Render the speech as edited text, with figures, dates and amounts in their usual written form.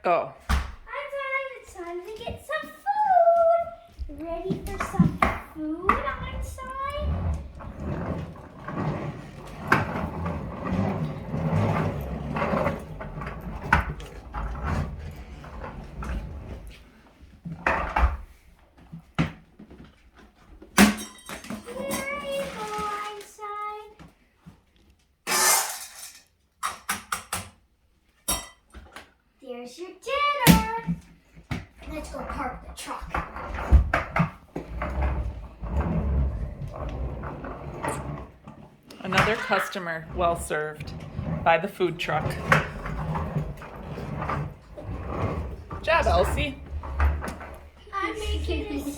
go. It's time to get some food. Ready for some food, Einstein? Here you go, Einstein. There's your dinner. Let's go park the truck. Another customer well served by the food truck. Good job, Elsie. I'm making this